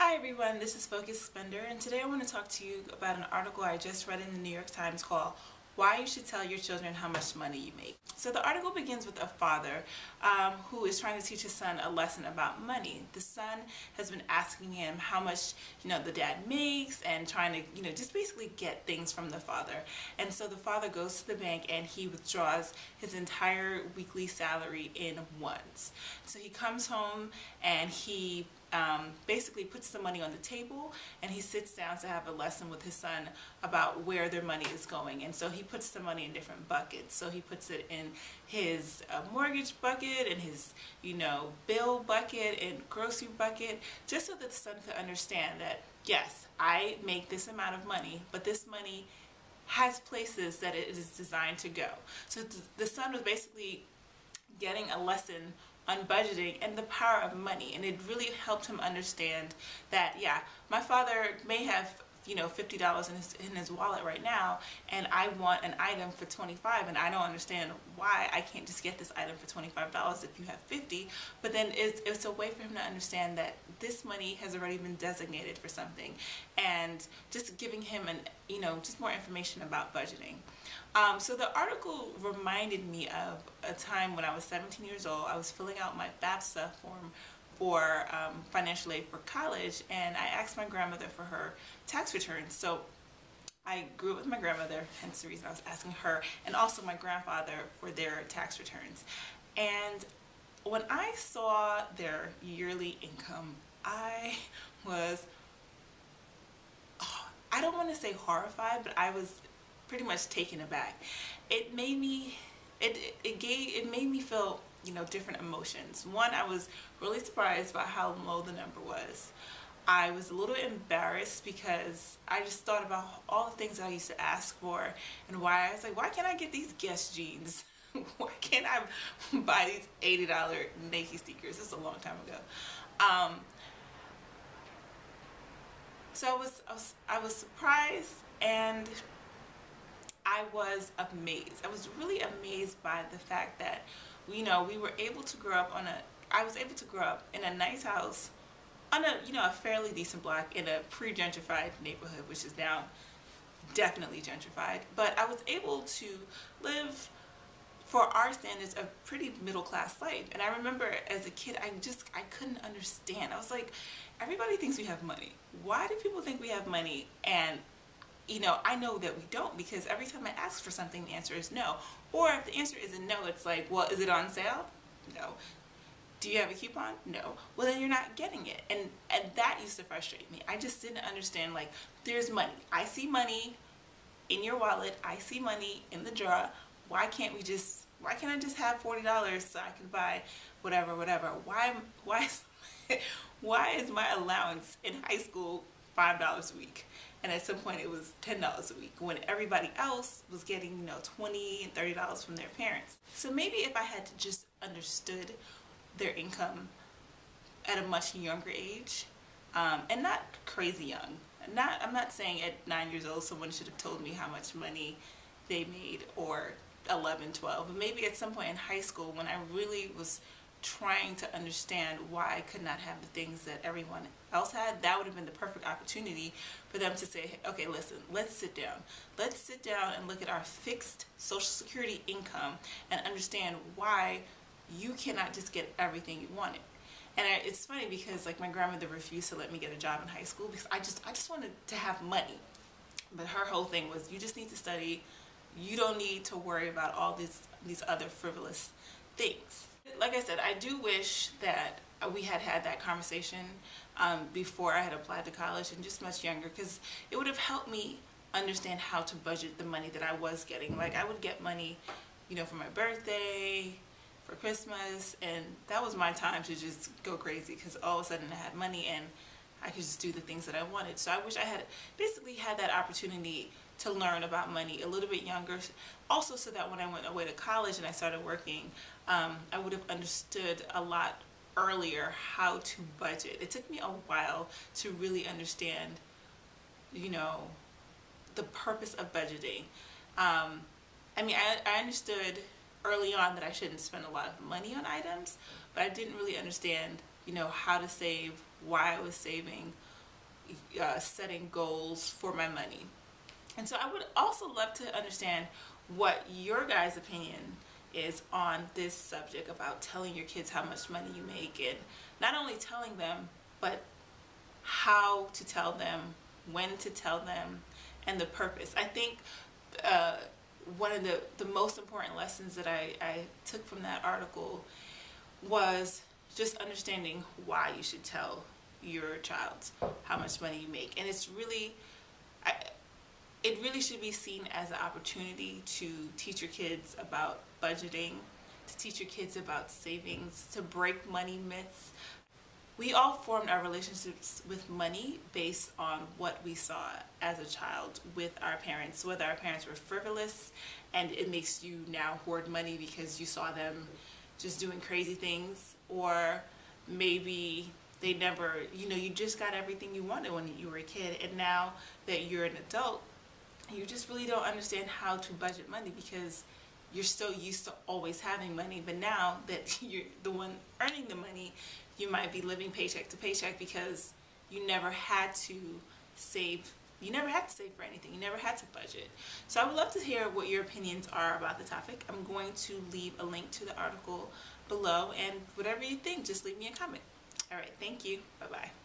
Hi everyone, this is Focus Spender, and today I want to talk to you about an article I just read in the New York Times called Why You Should Tell Your Children How Much Money You Make. So the article begins with a father who is trying to teach his son a lesson about money. The son has been asking him how much the dad makes and trying to just basically get things from the father. And so the father goes to the bank and he withdraws his entire weekly salary in once. So he comes home and he basically puts the money on the table and he sits down to have a lesson with his son about where their money is going. And so he puts the money in different buckets. So he puts it in his mortgage bucket and his bill bucket and grocery bucket, just so that the son could understand that yes, I make this amount of money, but this money has places that it is designed to go. So the son was basically getting a lesson on budgeting and the power of money, and it really helped him understand that yeah, my father may have $50 in his wallet right now, and I want an item for $25, and I don't understand why I can't just get this item for $25 if you have $50. But then it's a way for him to understand that this money has already been designated for something, and just giving him just more information about budgeting. So the article reminded me of a time when I was 17 years old. I was filling out my FAFSA form for financial aid for college, and I asked my grandmother for her tax returns. So I grew up with my grandmother, hence the reason I was asking her, and also my grandfather for their tax returns. And when I saw their yearly income, I was, I don't want to say horrified, but I was pretty much taken aback. It made me, it made me feel different emotions. One, I was really surprised by how low the number was. I was a little embarrassed because I just thought about all the things I used to ask for, and why I was like, why can't I get these Guess jeans? Why can't I buy these $80 Nike sneakers? This is a long time ago. So I was surprised, and I was amazed. I was really amazed by the fact that we were able to grow up I was able to grow up in a nice house on a fairly decent block in a pre-gentrified neighborhood, which is now definitely gentrified. But I was able to live, for our standards, a pretty middle-class life. And I remember as a kid, I couldn't understand. I was like, everybody thinks we have money. Why do people think we have money? And I know that we don't, because every time I ask for something, the answer is no. Or if the answer isn't no, it's like, well, is it on sale? No. Do you have a coupon? No. Well, then you're not getting it. And that used to frustrate me. I just didn't understand, like, there's money. I see money in your wallet. I see money in the drawer. Why can't I just have $40 so I can buy whatever? Why is my allowance in high school $5 a week? And at some point it was $10 a week, when everybody else was getting $20 and $30 from their parents. So maybe if I had to just understood their income at a much younger age, and not crazy young. I'm not saying at 9 years old someone should have told me how much money they made, or 11, 12, but maybe at some point in high school when I really was trying to understand why I could not have the things that everyone else had, that would have been the perfect opportunity for them to say, okay, listen, let's sit down. Let's sit down and look at our fixed Social Security income and understand why you cannot just get everything you wanted. And it's funny because, like, my grandmother refused to let me get a job in high school because I just wanted to have money. But her whole thing was, you just need to study. You don't need to worry about all these other frivolous things. Like I said, I do wish that we had that conversation before I had applied to college and just much younger, because it would have helped me understand how to budget the money that I was getting. Like, I would get money, for my birthday, for Christmas, and that was my time to just go crazy, because all of a sudden I had money and I could just do the things that I wanted. So I wish I had basically had that opportunity to learn about money a little bit younger, also so that when I went away to college and I started working, I would have understood a lot earlier how to budget. It took me a while to really understand, the purpose of budgeting. I mean, I understood early on that I shouldn't spend a lot of money on items, but I didn't really understand, how to save, why I was saving, setting goals for my money. And so I would also love to understand what your guys' opinion is on this subject about telling your kids how much money you make, and not only telling them, but how to tell them, when to tell them, and the purpose. I think one of the most important lessons that I took from that article was just understanding why you should tell your child how much money you make. And it's really, it really should be seen as an opportunity to teach your kids about budgeting, to teach your kids about savings, to break money myths. We all formed our relationships with money based on what we saw as a child with our parents, whether our parents were frivolous and it makes you now hoard money because you saw them just doing crazy things, or maybe they never, you just got everything you wanted when you were a kid, and now that you're an adult, you just really don't understand how to budget money because you're so used to always having money. But now that you're the one earning the money, you might be living paycheck to paycheck because you never had to save. You never had to save for anything. You never had to budget. So I would love to hear what your opinions are about the topic. I'm going to leave a link to the article below, and whatever you think, just leave me a comment. All right, thank you. Bye-bye.